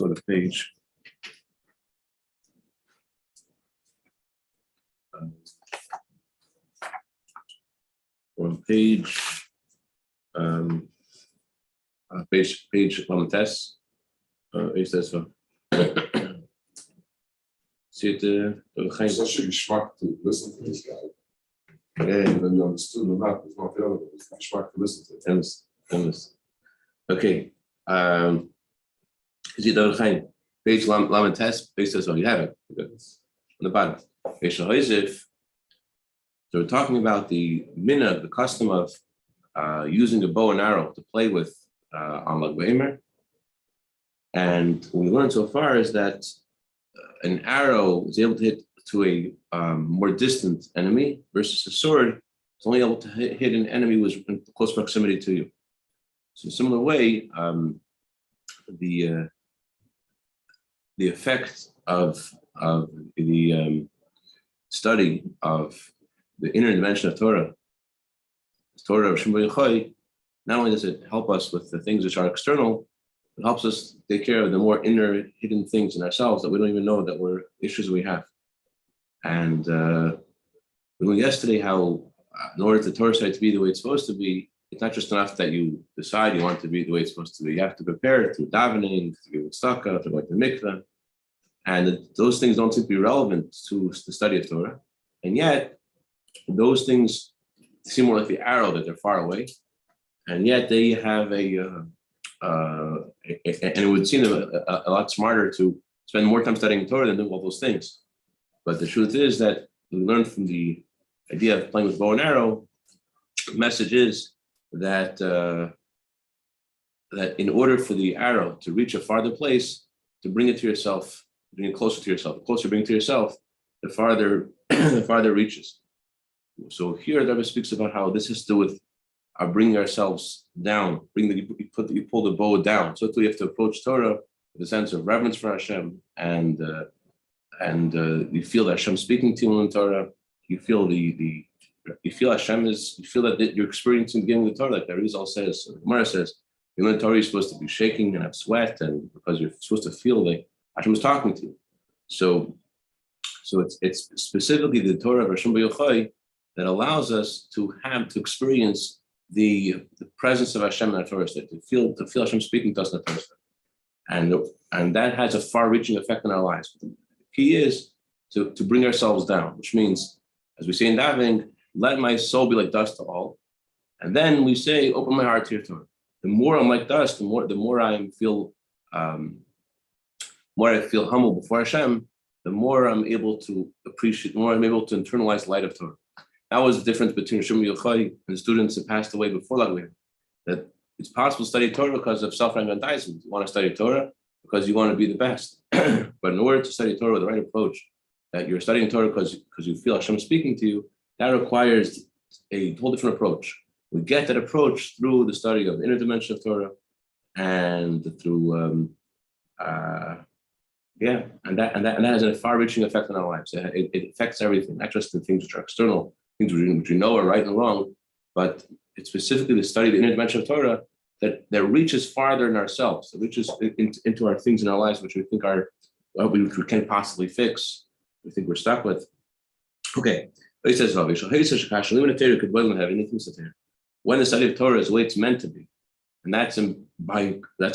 go to page. On page on the test. Is that so? See it? Such a geschmack to listen to this guy. And then you understood the map is not the other, it's a geschmack to listen to it. Endless. Okay. Is it the page lam test? Page says, you have it. Good. On the bottom. So we're talking about the minhag, the custom of using a bow and arrow to play with on Lag Baomer. And what we learned so far is that an arrow is able to hit to a more distant enemy versus a sword is only able to hit an enemy who is in close proximity to you. So in a similar way, the effect of the study of the inner dimension of Torah of Shem Yochai, not only does it help us with the things which are external, it helps us take care of the more inner hidden things in ourselves that we don't even know that we're issues we have. And we learned yesterday how in order for the Torah study to be the way it's supposed to be, it's not just enough that you decide you want it to be the way it's supposed to be. You have to prepare it through davening, to give tzedakah, to go to the mikveh. And those things don't seem to be relevant to the study of Torah. And yet, those things seem more like the arrow that they're far away. And yet they have and it would seem a lot smarter to spend more time studying Torah than do all those things. But the truth is that we learned from the idea of playing with bow and arrow, the message is that that in order for the arrow to reach a farther place, to bring it to yourself, bring it closer to yourself. The closer you bring it to yourself, the farther the farther it reaches. So here the Rebbe speaks about how this has to do with bringing ourselves down, you pull the bow down. So you have to approach Torah with a sense of reverence for Hashem, and you feel that Hashem speaking to you in Torah. You feel Hashem you feel that you're experiencing the beginning of the Torah, like the Rizal says, or the Gemara says. You learn Torah, you're supposed to be shaking and have sweat, and because you're supposed to feel that Hashem is talking to you. So it's specifically the Torah of Hashem Yochai that allows us to experience the presence of Hashem in our Torah state, to feel Hashem speaking to us in the Torah state. And that has a far-reaching effect on our lives. The key is to bring ourselves down, which means, as we say in davening, let my soul be like dust to all. And then we say, open my heart to your Torah. The more I'm like dust, the more I feel humble before Hashem, the more I'm able to appreciate, the more I'm able to internalize the light of Torah. That was the difference between Shem Yochai and students that passed away before Lag Baomer. That it's possible to study Torah because of self-aggrandizement. You want to study Torah because you want to be the best. But in order to study Torah with the right approach, that you're studying Torah because you feel Hashem speaking to you, that requires a whole different approach. We get that approach through the study of the inner dimension of Torah, and through and that has a far-reaching effect on our lives. It affects everything, not just the things which are external, things which we know are right and wrong, but it's specifically the study of the inner dimension of Torah that reaches farther in ourselves, that reaches into our things in our lives which we think which we can't possibly fix, we think we're stuck with. Okay. He says, when the study of Torah is the way it's meant to be, and that's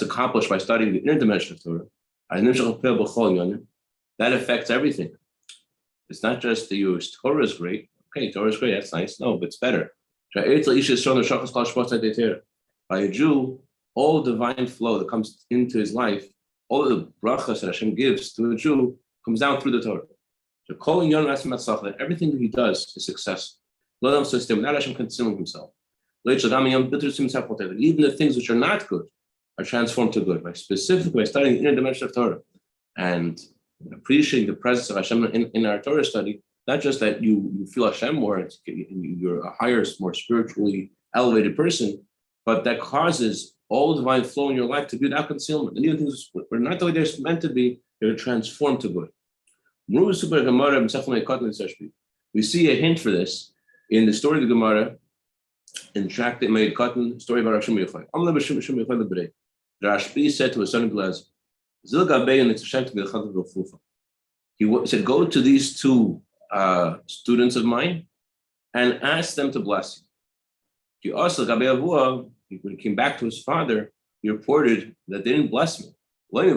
accomplished by studying the inner dimension of Torah, that affects everything. It's not just the use. Torah is great. Okay, Torah is great. That's nice. No, but it's better. By a Jew, all the divine flow that comes into his life, all of the brachas that Hashem gives to a Jew comes down through the Torah. That everything that he does is successful. Not Hashem concealing himself. Even the things which are not good are transformed to good, specifically by studying the inner dimension of Torah and appreciating the presence of Hashem in our Torah study. Not just that you feel Hashem more, you're a higher, more spiritually elevated person, but that causes all the divine flow in your life to be without concealment. And even things were not the way they're meant to be, they're transformed to good. We see a hint for this in the story of the Gemara, in the tract that made Cotton, story about Hashem Yochai. Rashbi said to his son Glaz, He said, go to these two students of mine and ask them to bless you. When he came back to his father, he reported that they didn't bless me. Not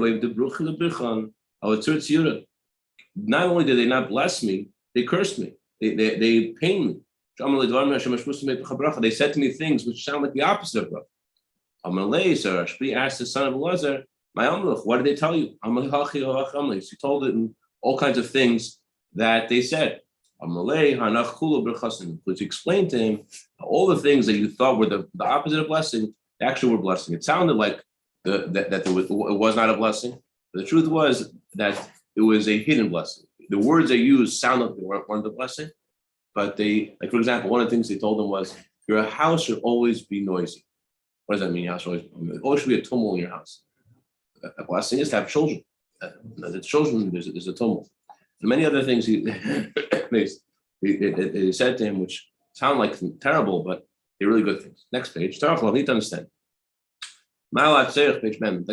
only did they not bless me, they cursed me. They pained me. They said to me things which sound like the opposite of bracha. So Rashbi asked the son of Elazar, what did they tell you? He told it in all kinds of things that they said. Which explained to him all the things that you thought were the opposite of blessing, actually were blessing. It sounded like it was not a blessing, but the truth was that it was a hidden blessing. The words they used sound like they weren't a blessing, but for example, one of the things they told him was, your house should always be noisy. What does that mean? Your house always should be a tumult in your house. A blessing is to have children. The children, there's a tumult. And many other things they said to him, which sound like terrible, but they're really good things. Next page. I need to understand. Page mem.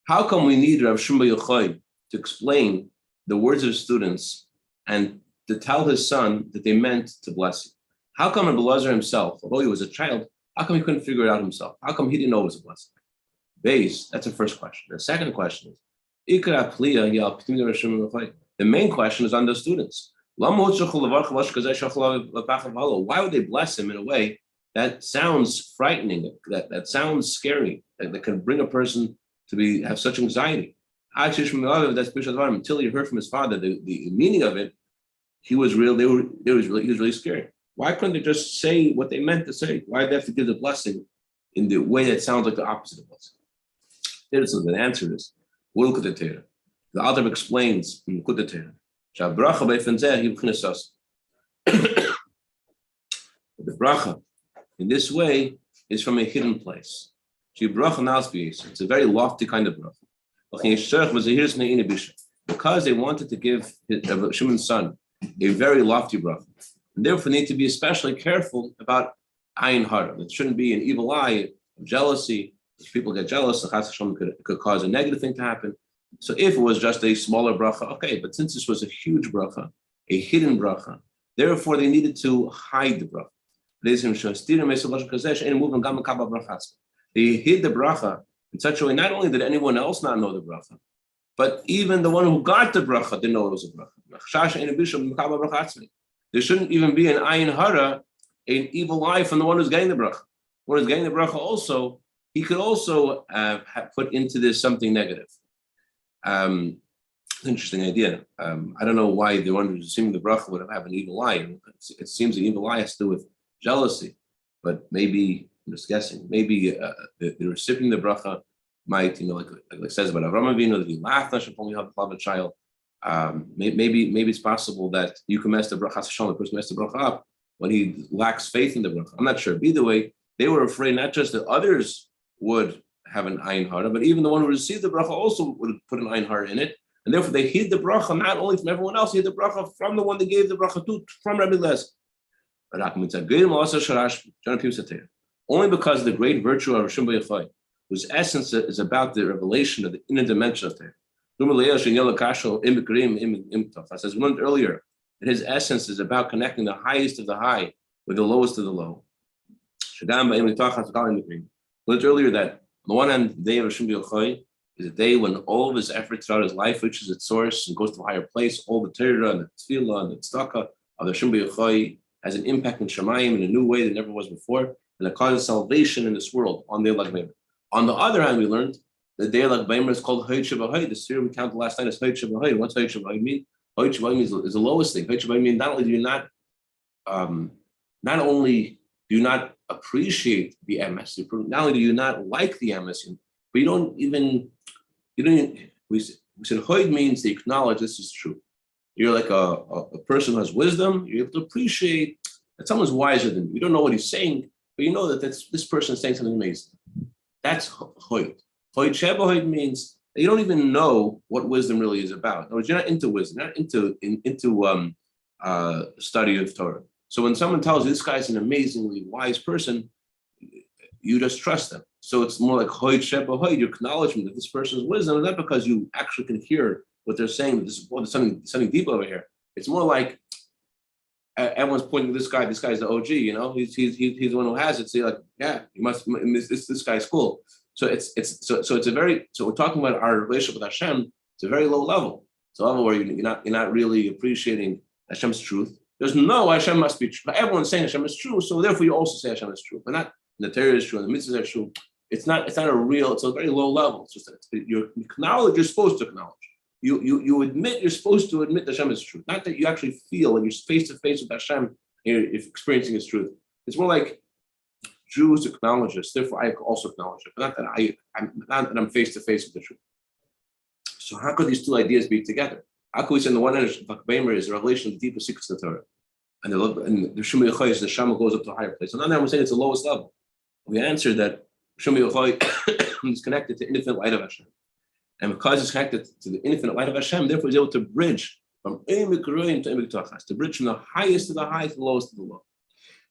How come we need Rav Shimba Yochai to explain the words of his students and to tell his son that they meant to bless you? How come Rabbi Elazar himself, although he was a child, how come he couldn't figure it out himself? How come he didn't know it was a blessing? Base, that's the first question. The second question is, the main question is on the students. Why would they bless him in a way that sounds frightening, that sounds scary, that can bring a person to have such anxiety? Until he heard from his father the meaning of it, he was really scared. Why couldn't they just say what they meant to say? Why did they have to give the blessing in the way that sounds like the opposite of blessing? There's an answer to this. The author explains in the Torah. The bracha in this way is from a hidden place. It's a very lofty kind of bracha. Because they wanted to give Shimon's son a very lofty bracha, and therefore need to be especially careful about ayin hara. It shouldn't be an evil eye of jealousy. If people get jealous, it could cause a negative thing to happen. So if it was just a smaller bracha, okay, but since this was a huge bracha, a hidden bracha, therefore they needed to hide the bracha. They hid the bracha in such a way, not only did anyone else not know the bracha, but even the one who got the bracha didn't know it was a bracha. There shouldn't even be an ayin hara, an evil eye from the one who's getting the bracha. One who's getting the bracha also, he could also put into this something negative. It's an interesting idea. I don't know why the one who's receiving the bracha would have an evil eye. It seems the evil eye has to do with jealousy, but maybe, I'm just guessing, maybe the recipient of the bracha might, like it says about Avraham Avinu, that he laughed when you have a child. Maybe it's possible that you can mess the bracha, the person messed the bracha up when he lacks faith in the bracha. I'm not sure. But either way, they were afraid not just that others would have an ayin hara, but even the one who received the bracha also would put an ayin hara in it, and therefore they hid the bracha not only from everyone else, they hid the bracha from the one they gave the bracha to, from Rabbi Elazar. Only because of the great virtue of Rishon B'Yachai, whose essence is about the revelation of the inner dimension of Torah. As we learned earlier, that his essence is about connecting the highest of the high with the lowest of the low. We learned earlier that on the one hand, the day of Rishon B'Yachai is a day when all of his efforts throughout his life reaches its source and goes to a higher place. All the Torah and the Tefillah and the Tzedakah of the Rishon B'Yachai has an impact in Shemayim in a new way that never was before, and it causes salvation in this world on the Lag Baomer. On the other hand, we learned the day of Lag Baomer is called Hayit Shabbat. The seer we counted last night is Hayit Shabbat. What's Hayit Shabbat mean? Hayit Shabbat is the lowest thing. Hayit Shabbat means not only do you not appreciate the MS, not only do you not like the MS, but we said Hayit means to acknowledge this is true. You're like a person who has wisdom. You're able to appreciate that someone's wiser than you. You don't know what he's saying, but you know that this person is saying something amazing. That's Hoyt. Hoyt Sheba Hoyt means that you don't even know what wisdom really is about. In other words, you're not into wisdom, you're not into study of Torah. So when someone tells you this guy's an amazingly wise person, you just trust them. So it's more like hoid sheba hoid, your acknowledgement that this person's wisdom, and not because you actually can hear what they're saying, that there's something deep over here. It's more like everyone's pointing to this guy. This guy's the OG, he's the one who has it. So you're like, yeah, you must. This guy's cool. So so we're talking about our relationship with Hashem. It's a very low level. It's a level where you're not really appreciating Hashem's truth. There's no Hashem must be true. Everyone's saying Hashem is true, so therefore you also say Hashem is true, but not the Torah is true and the mitzvahs are true. It's not a real. It's a very low level. It's just that you acknowledge. You're supposed to acknowledge. You admit. You're supposed to admit that Hashem is true. Not that you actually feel when you're face to face with Hashem, if experiencing His truth. It's more like Jews acknowledge this. Therefore, I also acknowledge it, but not that I'm face to face with the truth. So how could these two ideas be together? How could we say on the one hand, Lag Baomer is a revelation of the deepest secrets of the Torah, and the Shema Yochai is the Shema goes up to a higher place. And on the other hand, we're saying it's the lowest level. We answered that Shema Yochai is connected to infinite light of Hashem, and because it's connected to the infinite light of Hashem, therefore is able to bridge from Eimik Roim to Eimik Tachas, to bridge from the highest to the high to the lowest to the low.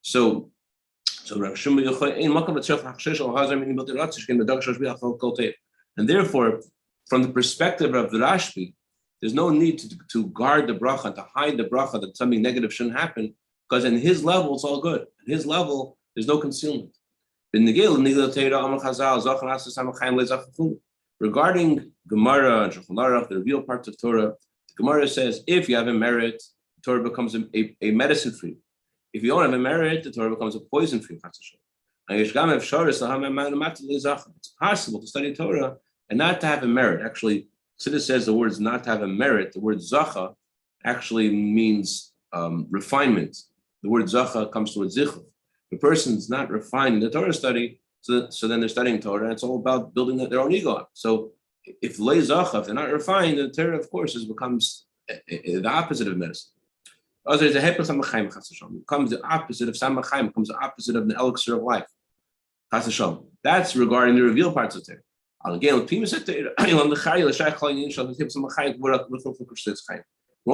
So Rav Shema Yochai ein makam v'tzarech hachshesh al hazar min b'tei ratzish ken b'dag shosh b'achal kol tev. And therefore, from the perspective of the Rashbi, there's no need to guard the bracha, to hide the bracha that something negative shouldn't happen, because in his level it's all good. In his level, there's no concealment. Regarding Gemara and Shulchan Aruch, the revealed parts of Torah, the Gemara says if you have a merit, the Torah becomes a medicine for you. If you don't have a merit, the Torah becomes a poison for you. It's possible to study Torah and not to have a merit. Actually, Siddur says the words not to have a merit. The word zacha actually means refinement. The word zacha comes to a zichur. The person's not refined in the Torah study, so then they're studying Torah, and it's all about building their own ego up. So if lay zacha, if they're not refined, the Torah, of course, becomes the opposite of medicine. Also, there's a hepel samachayim chas Hashem. It becomes the opposite of samachayim. It becomes the opposite of the elixir of life. Chas Hashem. That's regarding the revealed parts of Torah. We're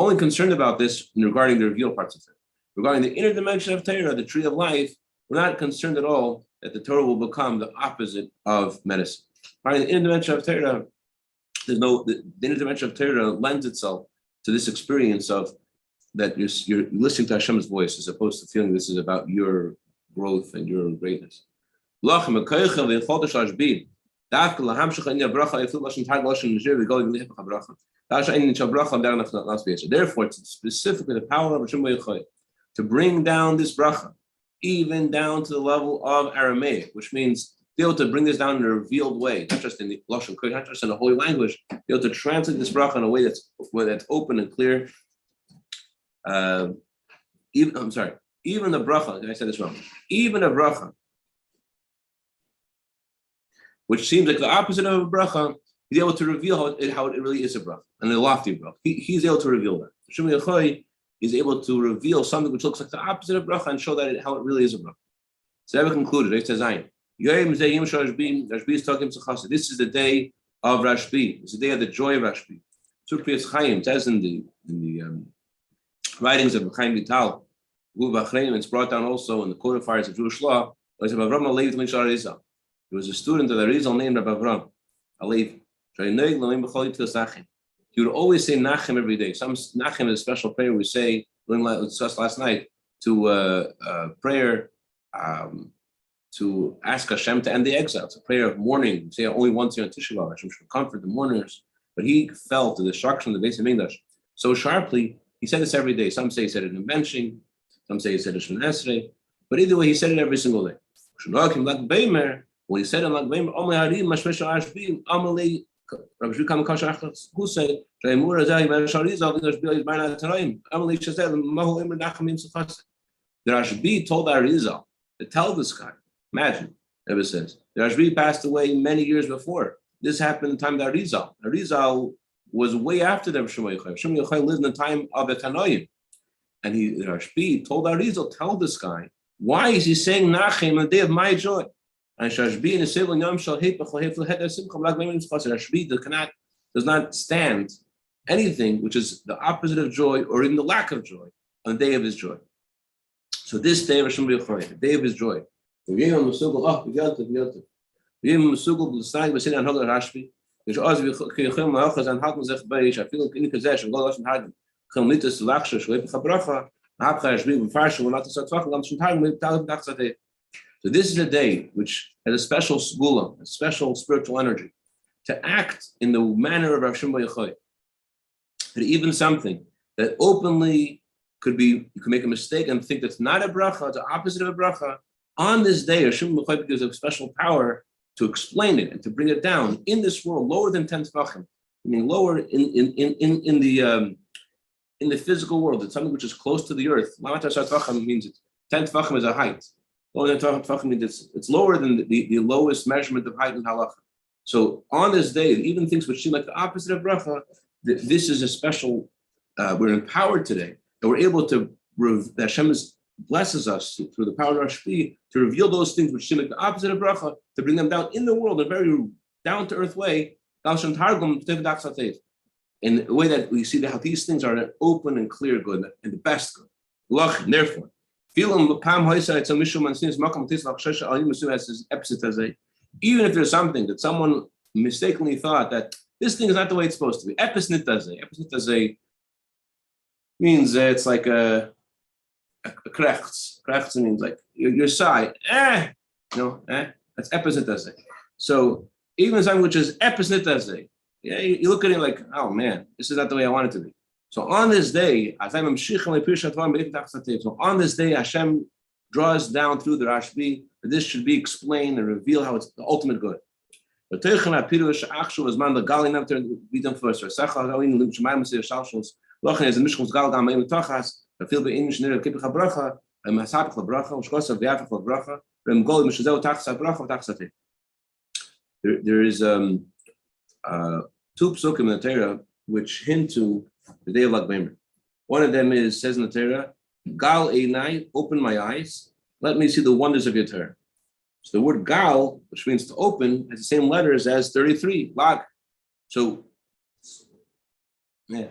only concerned about this regarding the revealed parts of Torah. Regarding the inner dimension of Torah, the tree of life, we're not concerned at all that the Torah will become the opposite of medicine. Regarding the inner dimension of Torah, the inner dimension of Torah lends itself to this experience of that you're listening to Hashem's voice as opposed to feeling this is about your growth and your greatness. Therefore, it's specifically the power of Shema Yochai to bring down this bracha, even down to the level of Aramaic, which means be able to bring this down in a revealed way, not just in the Lashon Kodesh, not just in the holy language, be able to translate this bracha in a way that's open and clear. Even the bracha, I said this wrong, even a bracha, which seems like the opposite of a bracha, he's able to reveal how it really is a bracha, and a lofty bracha. He's able to reveal that. Shema Yochai is able to reveal something which looks like the opposite of bracha and show that how it really is a bracha. So that we concluded. It says, Rashbi is talking to Chassid. This is the day of Rashbi. It's the day of the joy of Rashbi. It says in the writings of Chaim Vital, it's brought down also in the codifiers of Jewish law. He was a student of the Arizal named Rabbi Avram, Alev. He would always say Nachem every day. Some Nachem is a special prayer we say, we discussed last night, to prayer to ask Hashem to end the exile. It's a prayer of mourning. We say only once a year on Tisha B'Av. Hashem should comfort the mourners. But he felt the destruction of the base of English so sharply. He said this every day. Some say he said it in benching. Some say he said it in Esrei. But either way, he said it every single day. When he said in Lag Baomer, who said, the Rashbi told Arizal to tell this guy. Imagine, Rebbe says, the Rashbi passed away many years before. This happened in the time of Arizal. Arizal was way after the Shema Yochai. Shema Yochai lived in the time of the Tanoim. And the Rashbi told Arizal, tell this guy, why is he saying Nachem on the day of my joy? And Rashbi in the Sevel Yom Shal Heit B'chol Het Simcha Lag Baomer Rashbi does not stand anything which is the opposite of joy or even the lack of joy on the day of his joy. So this day of Hashem B'Yochai, the day of his joy. So this is a day which has a special segula, a special spiritual energy, to act in the manner of Hashem B'Yochai. That even something that openly could be, you can make a mistake and think that's not a bracha, it's the opposite of a bracha. On this day, Hashem B'Yochai gives a special power to explain it and to bring it down in this world, lower than 10 tefachim. I mean, lower in the physical world. It's something which is close to the earth. Means 10 tefachim is a height. Lower than 10 tefachim means it's lower than the lowest measurement of height in halacha. So on this day, even things which seem like the opposite of bracha, this is a special. We're empowered today, and we're able to. That Hashem blesses us through the power of Rashbi to reveal those things which seem like the opposite of bracha, to bring them down in the world in a very down to earth way. In a way that we see how these things are open and clear good and the best good. Therefore, even if there's something that someone mistakenly thought that this thing is not the way it's supposed to be. Epis means it's like a krechts. Krechts means like your sigh. That's epis. So even something which is epis, you look at it like, oh man, this is not the way I want it to be. So on this day, Hashem draws down through the Rashbi that this should be explained and reveal how it's the ultimate good. There is two psukim in the Torah which hint to the day of Lag Baomer. One of them says in the Torah, Gal Einai, open my eyes, let me see the wonders of your Torah. So the word Gal, which means to open, has the same letters as 33, Lag. So, yeah.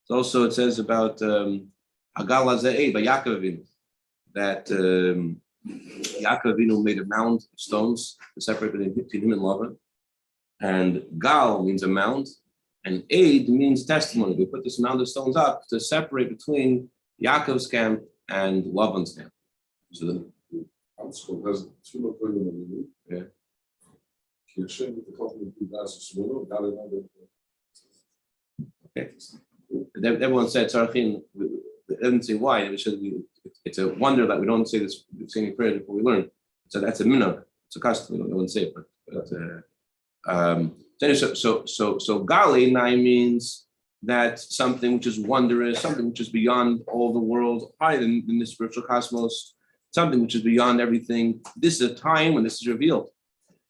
So also it says about Hagal Hazeh by Yaakov Avinu, that Yaakov Avinu made a mound of stones to separate between him and Lavan. And Gal means a mound, and Eid means testimony. We put this mound of stones up to separate between Yaakov's camp and Lavan's camp. So then, yeah. Okay. Everyone said Tzarachin. They didn't say why. It's a wonder that we don't say this. We say any prayer before we learn. So that's a minhag. It's a custom. We don't say it, but so Gali Nai means that something which is wondrous, something which is beyond all the world, higher than the spiritual cosmos, something which is beyond everything. This is a time when this is revealed.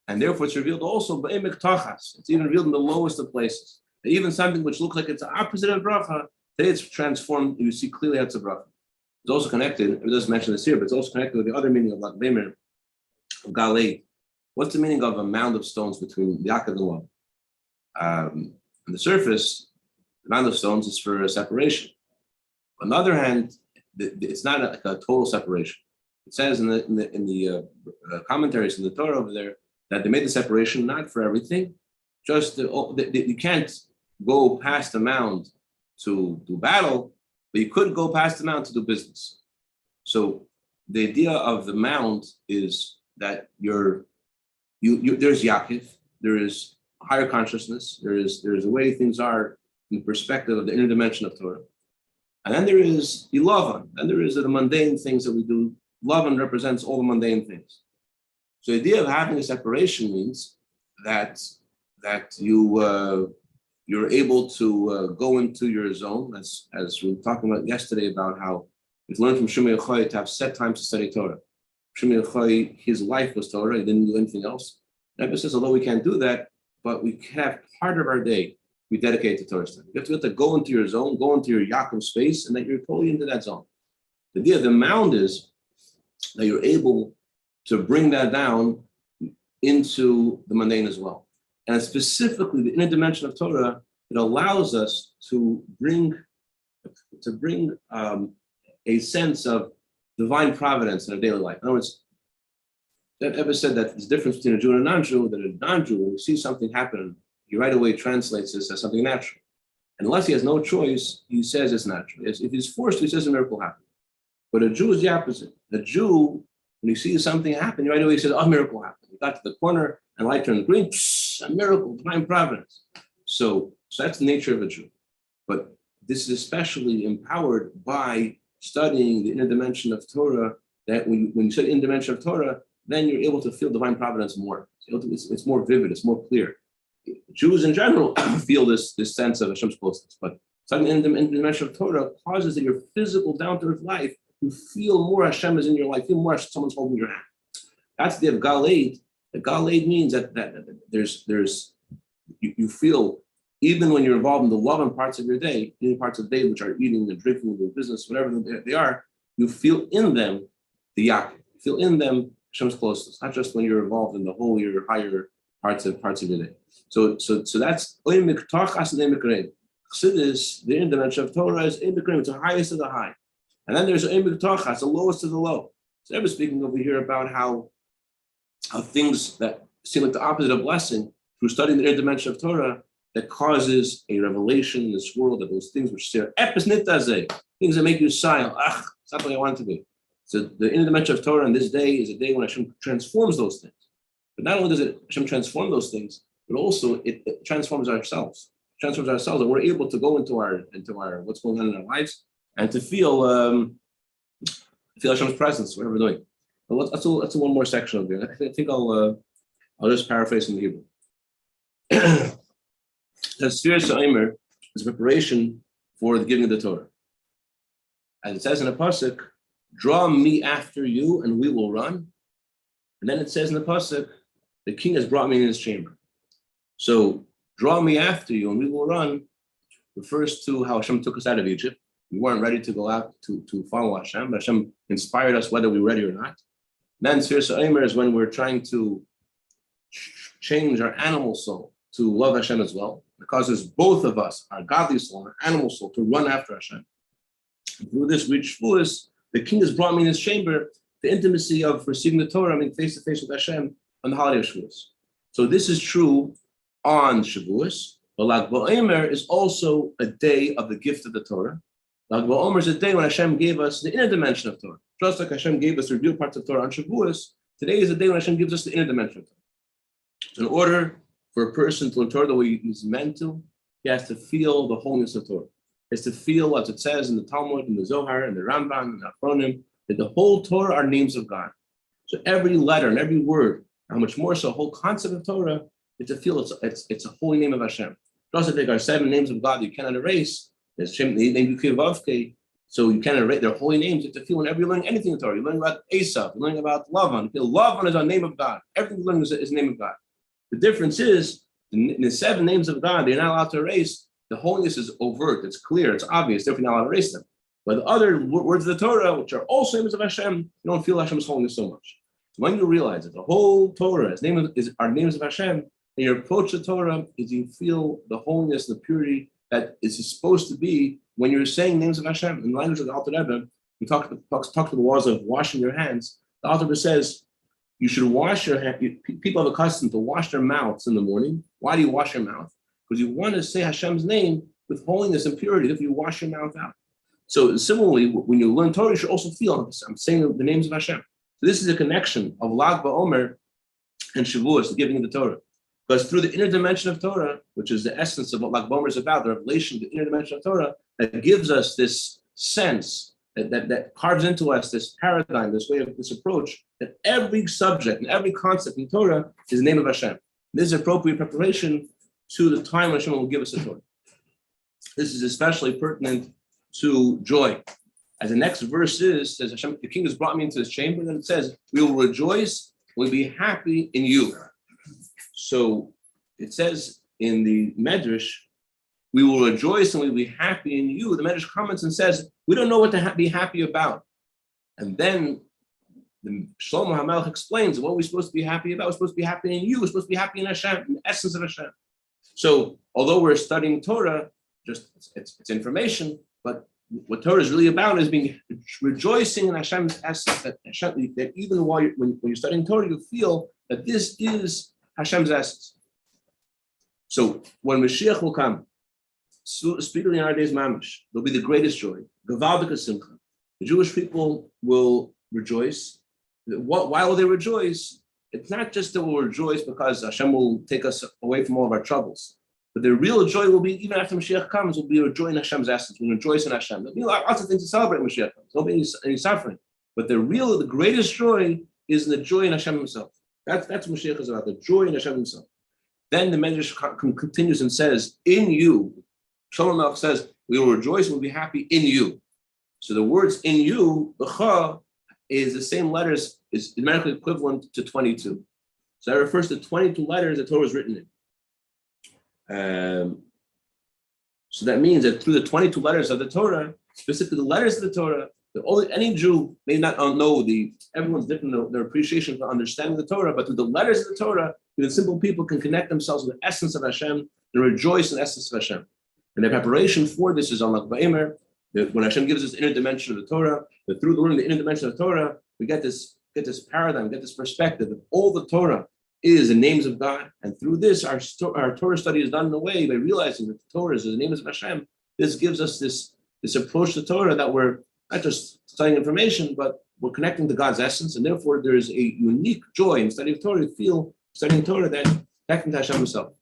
And therefore it's revealed also by it's even revealed in the lowest of places. Even something which looks like it's the opposite of bracha, today it's transformed, you see clearly that's a bracha. It's also connected, it doesn't mention this here, but it's also connected with the other meaning of Lag Baomer, of Galei. What's the meaning of a mound of stones between Yaakov and Lavan? On the surface, the mound of stones is for a separation. On the other hand, it's not a total separation. It says in the commentaries in the Torah over there that they made the separation not for everything, just you can't go past the mound to do battle, but you could go past the mound to do business. So the idea of the mound is that there's Yaakov, there is higher consciousness, there's a way things are in the perspective of the inner dimension of Torah. And then there is Lavan, and there is the mundane things that we do. Lavan represents all the mundane things. So the idea of having a separation means that you're able to go into your zone, as we were talking about yesterday about how we've learned from Shimei Yochai to have set times to study Torah. Shimei Yochai, his life was Torah, he didn't do anything else. Rebbe says, although we can't do that, but we can have part of our day we dedicate to Torah study. You have to go into your zone, go into your Yaakov space, and that you're totally into that zone. The idea of the mound is that you're able to bring that down into the mundane as well. And specifically, the inner dimension of Torah, it allows us to bring a sense of divine providence in our daily life. In other words, that ever said that there's a difference between a Jew and a non-Jew, that a non-Jew, when you see something happen, he right away translates this as something natural. Unless he has no choice, he says it's natural. If he's forced to, he says a miracle happened. But a Jew is the opposite. A Jew, when he sees something happen, he right away says, oh, a miracle happened. He got to the corner and light turned green, a miracle, divine providence. So that's the nature of a Jew. But this is especially empowered by studying the inner dimension of Torah, that when you study the inner dimension of Torah, then you're able to feel divine providence more. It's more vivid, it's more clear. Jews in general feel this sense of Hashem's closeness, but studying the inner dimension of Torah causes that your physical down-to-earth life, you feel more Hashem is in your life, feel more someone's holding your hand. That's the Galed. The Galed means that you feel, even when you're involved in the loving parts of your day, in parts of the day which are eating and drinking, the business, whatever they are, you feel in them the Yaakov. You feel in them Hashem's closeness, not just when you're involved in the holier, higher parts of your day. So that's Chassidus, the inner dimension of Torah is it's the highest of the high. And then there's the lowest of the low. So I was speaking over here about how things that seem like the opposite of blessing, through studying the inner dimension of Torah, that causes a revelation in this world of those things which say, things that make you sigh, it's not what I want it to be. So the inner dimension of Torah on this day is a day when Hashem transforms those things. But not only does Hashem transform those things, but also it transforms ourselves. And we're able to go into our what's going on in our lives and to feel Hashem's presence, whatever we're doing. But let's do one more section of it. I think I'll just paraphrase in the Hebrew. The Sphere Sa'imer is a preparation for the giving of the Torah. As it says in the pasuk, draw me after you and we will run. And then it says in the pasuk, the king has brought me in his chamber. So draw me after you and we will run refers to how Hashem took us out of Egypt. We weren't ready to go out to follow Hashem, but Hashem inspired us whether we were ready or not. Then Sphere Sa'imer is when we're trying to change our animal soul to love Hashem as well. It causes both of us, our godly soul and our animal soul, to run after Hashem. And through this reach Shavuos, the king has brought me in his chamber, the intimacy of receiving the Torah, face to face with Hashem on the holiday of Shavuos. So this is true on Shavuos, but Lag Baomer is also a day of the gift of the Torah. Lag Baomer is a day when Hashem gave us the inner dimension of Torah. Just like Hashem gave us the real parts of Torah on Shavuos, today is the day when Hashem gives us the inner dimension of Torah. So in order for a person to learn Torah the way he's meant to, he has to feel the wholeness of Torah. He has to feel, as it says in the Talmud, in the Zohar, in the Rambam, in the Achronim, that the whole Torah are names of God. So every letter and every word, how much more so, the whole concept of Torah, is to feel it's a holy name of Hashem. Just like there are 7 names of God you cannot erase. There's Shem, the name Yukivavke, so you can't erase their holy names. You have to feel whenever you're learning anything in Torah. You're learning about Esav, you're learning about Lavan. You feel Lavan is our name of God. Everything you're learning is the name of God. The difference is, in the 7 names of God, they're not allowed to erase. The holiness is overt, it's clear, it's obvious, therefore you're not allowed to erase them. But the other words of the Torah, which are also names of Hashem, you don't feel Hashem's holiness so much. So when you realize that the whole Torah are names of Hashem, and your approach to Torah is you feel the holiness, the purity that is supposed to be when you're saying names of Hashem. In the language of the Alter Rebbe, we talk to the laws of washing your hands. The Alter Rebbe says, you should wash your hands. People have a custom to wash their mouths in the morning. Why do you wash your mouth? Because you want to say Hashem's name with holiness and purity if you wash your mouth out. So similarly, when you learn Torah, you should also feel, I'm saying the names of Hashem. So this is a connection of Lag Baomer and Shavuos, the giving of the Torah. Because through the inner dimension of Torah, which is the essence of what Lag Baomer is about, the revelation, the inner dimension of Torah, that gives us this sense, that carves into us this paradigm, this way of this approach, that every subject and every concept in Torah is the name of Hashem. This is appropriate preparation to the time when Hashem will give us the Torah. This is especially pertinent to joy. As the next verse says Hashem, the king has brought me into his chamber, and it says, we will rejoice, we'll be happy in you. So it says in the Medrash, we will rejoice and we'll be happy in you. The Medrash comments and says, we don't know what to be happy about. And then the Shlomo HaMelech explains what we're supposed to be happy about. We're supposed to be happy in you. We're supposed to be happy in Hashem, in the essence of Hashem. So although we're studying Torah, just it's information, but what Torah is really about is being rejoicing in Hashem's essence. That even while when you're studying Torah, you feel that this is Hashem's essence. So when Mashiach will come, speedily in our days, mamish, there'll be the greatest joy. Gavaldik simcha. The Jewish people will rejoice. Why will they rejoice? It's not just that we'll rejoice because Hashem will take us away from all of our troubles. But the real joy will be, even after Mashiach comes, will be a joy in Hashem's essence. We'll rejoice in Hashem. There'll be lots of things to celebrate when Mashiach comes. There'll be any suffering. But the greatest joy is in the joy in Hashem himself. That's what Mashiach is about, the joy in Hashem himself. Then the Medrash continues and says, in you, Shlomo Melech says, we will rejoice and we'll be happy in you. So the words in you, b'cha, is the same letters, is numerically equivalent to 22. So that refers to 22 letters that Torah is written in. So that means that through the 22 letters of the Torah, specifically the letters of the Torah, any Jew may not know everyone's different, their appreciation for understanding the Torah, but through the letters of the Torah, the simple people can connect themselves with the essence of Hashem and rejoice in the essence of Hashem. And the preparation for this is on Lag Baomer, that when Hashem gives us the inner dimension of the Torah, that through the learning the inner dimension of the Torah, we get this paradigm, get this perspective that all the Torah is the names of God, and through this, our Torah study is done in a way by realizing that the Torah is the names of Hashem. This gives us this approach to Torah that we're not just studying information, but we're connecting to God's essence, and therefore there is a unique joy in studying Torah. You feel studying Torah that connecting to Hashem himself.